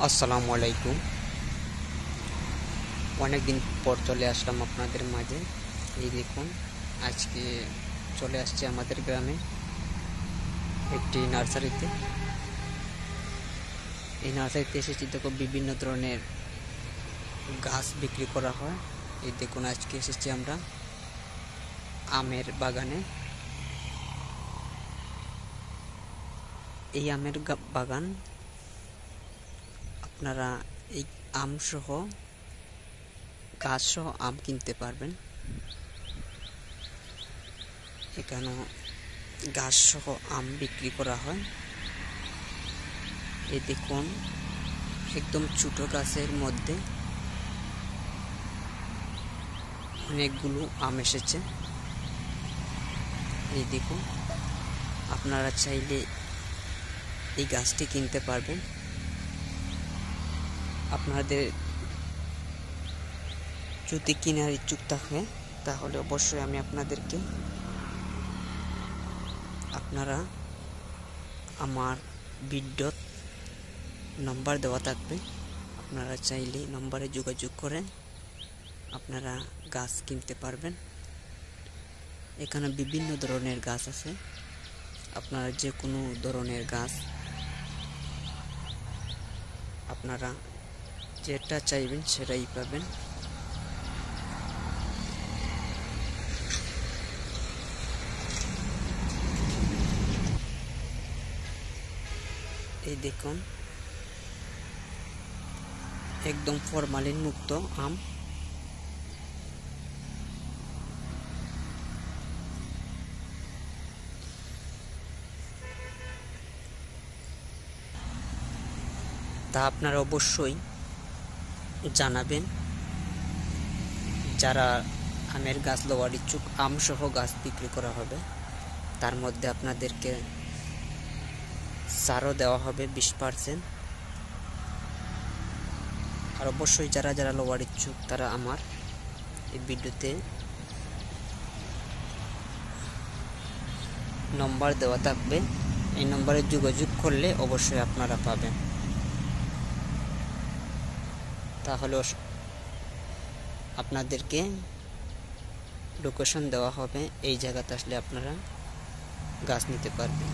আসসালামু আলাইকুম। অনেক দিন পর চলে আসলাম আপনাদের মাঝে। এই দেখুন, আজকে চলে আসছে আমাদের গ্রামে একটি নার্সারিতে। এই নার্সারিতে এসেছি, দেখো বিভিন্ন ধরনের গাছ বিক্রি করা হয়। এই দেখুন, আজকে এসেছি আমরা আমের বাগানে। এই আমের বাগান আপনারা এই আম সহ গাছ সহ আম কিনতে পারবেন। এখানে গাছ সহ আম বিক্রি করা হয়। এই দেখুন, একদম ছোট গাছের মধ্যে অনেকগুলো আম এসেছে। এই দেখুন, আপনারা চাইলে এই গাছটি কিনতে পারবেন। আপনাদের যদি কেনার ইচ্ছুক থাকে তাহলে অবশ্যই আমি আপনাদেরকে আপনারা আমার ভিডিওর নাম্বার দেওয়া থাকবে, আপনারা চাইলে নম্বরে যোগাযোগ করে আপনারা গাছ কিনতে পারবেন। এখানে বিভিন্ন ধরনের গাছ আছে, আপনারা যে কোনো ধরনের গাছ আপনারা যেটা চাইবেন সেটাই পাবেন। এই দেখুন, একদম ফরমালিন মুক্ত আম। তা আপনারা অবশ্যই জানাবেন। যারা আমের গাছ লওয়ার ইচ্ছুক, আম সহ গাছ বিক্রি করা হবে, তার মধ্যে আপনাদেরকে ছাড়ও দেওয়া হবে 20%। আর অবশ্যই যারা যারা লওয়ার ইচ্ছুক তারা আমার এই ভিডিওতে নম্বর দেওয়া থাকবে, এই নম্বরে যোগাযোগ করলে অবশ্যই আপনারা পাবেন। তাহলে আপনাদেরকে লোকেশন দেওয়া হবে, এই জায়গাতে আসলে আপনারা গাছ নিতে পারবেন।